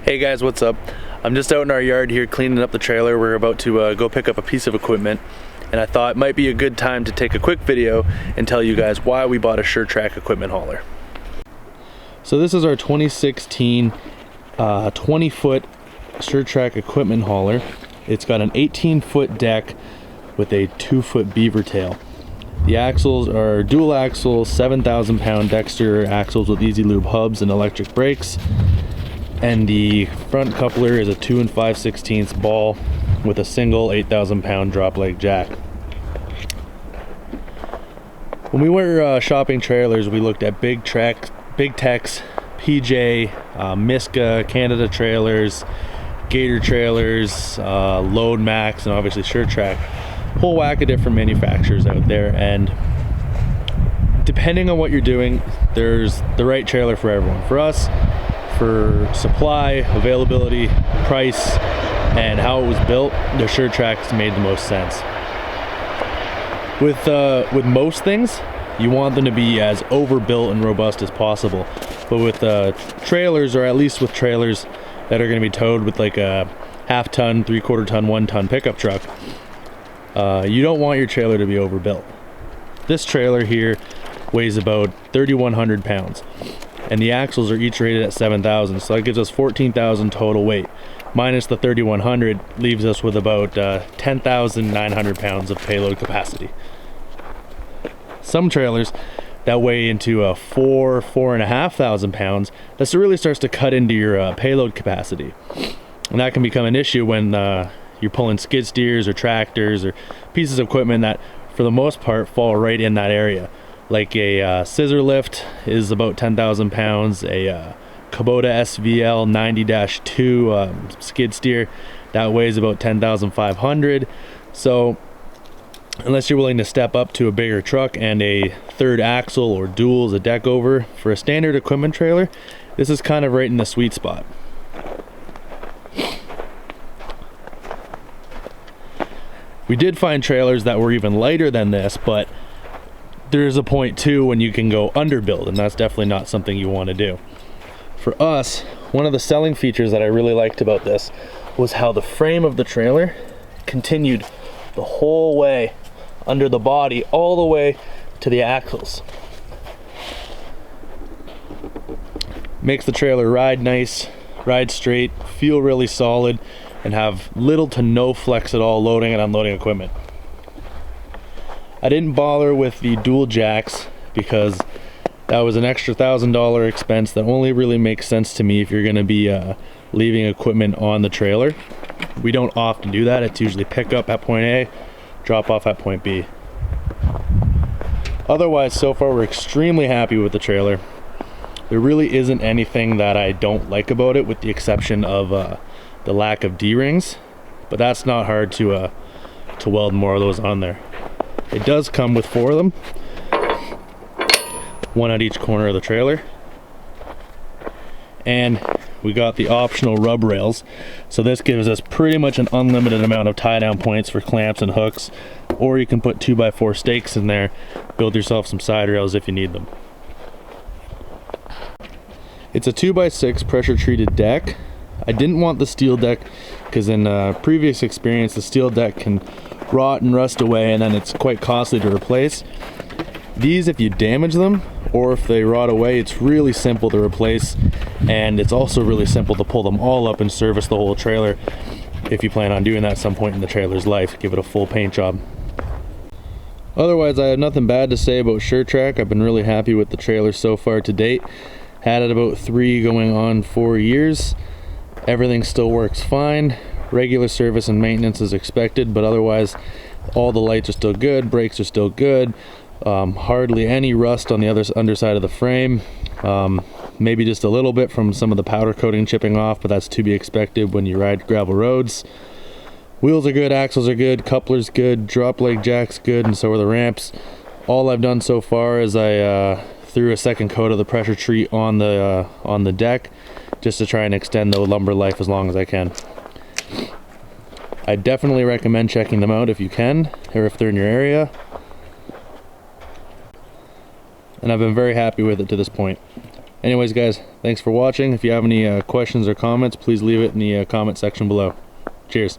Hey guys, what's up? I'm just out in our yard here cleaning up the trailer. We're about to go pick up a piece of equipment, and I thought it might be a good time to take a quick video and tell you guys why we bought a Sure-Trac equipment hauler. So this is our 2016 20-foot Sure-Trac equipment hauler. It's got an 18-foot deck with a 2-foot beaver tail. The axles are dual axle 7,000 pound Dexter axles with easy lube hubs and electric brakes. And the front coupler is a 2 5/16 ball with a single 8,000 pound drop leg jack. When we were shopping trailers, we looked at Big Tex, PJ, Miska, Canada Trailers, Gator Trailers, Load Max, and obviously Sure-Trac. Whole whack of different manufacturers out there, and depending on what you're doing, there's the right trailer for everyone. For us, for supply, availability, price, and how it was built, the Sure-Trac's made the most sense. With most things, you want them to be as overbuilt and robust as possible. But with trailers, or at least with trailers that are going to be towed with like a half-ton, 3/4 ton, 1-ton pickup truck, you don't want your trailer to be overbuilt. This trailer here weighs about 3,100 pounds. And the axles are each rated at 7,000, so that gives us 14,000 total weight. Minus the 3,100 leaves us with about 10,900 pounds of payload capacity. Some trailers that weigh into 4,500 pounds, that really starts to cut into your payload capacity. And that can become an issue when you're pulling skid steers or tractors or pieces of equipment that, for the most part, fall right in that area. Like a scissor lift is about 10,000 pounds, a Kubota SVL 90-2 skid steer, that weighs about 10,500. So unless you're willing to step up to a bigger truck and a third axle or duals a deck over for a standard equipment trailer, this is kind of right in the sweet spot. We did find trailers that were even lighter than this, but there's a point too when you can go underbuild, and that's definitely not something you want to do. For us, one of the selling features that I really liked about this was how the frame of the trailer continued the whole way under the body all the way to the axles. Makes the trailer ride nice, ride straight, feel really solid, and have little to no flex at all loading and unloading equipment. I didn't bother with the dual jacks because that was an extra $1,000 expense that only really makes sense to me if you're going to be leaving equipment on the trailer. We don't often do that. It's usually pick up at point A, drop off at point B. Otherwise, so far we're extremely happy with the trailer. There really isn't anything that I don't like about it, with the exception of the lack of D-rings, but that's not hard to weld more of those on there. It does come with 4 of them, 1 at each corner of the trailer, and we got the optional rub rails, so this gives us pretty much an unlimited amount of tie down points for clamps and hooks, or you can put 2x4 stakes in there, build yourself some side rails if you need them. It's a 2x6 pressure treated deck. I didn't want the steel deck because in previous experience the steel deck can rot and rust away, and then it's quite costly to replace. These, if you damage them or if they rot away, it's really simple to replace, and it's also really simple to pull them all up and service the whole trailer if you plan on doing that at some point in the trailer's life. Give it a full paint job. Otherwise, I have nothing bad to say about Sure-Trac. I've been really happy with the trailer so far to date. Had it about 3 going on 4 years. Everything still works fine. Regular service and maintenance is expected, but otherwise all the lights are still good, brakes are still good, hardly any rust on the underside of the frame, maybe just a little bit from some of the powder coating chipping off, but that's to be expected when you ride gravel roads. Wheels are good, axles are good, coupler's good, drop leg jack's good, and so are the ramps. All I've done so far is I threw a second coat of the pressure treat on the deck just to try and extend the lumber life as long as I can. I definitely recommend checking them out if you can, or if they're in your area. And I've been very happy with it to this point. Anyways guys, thanks for watching. If you have any questions or comments, please leave it in the comment section below. Cheers.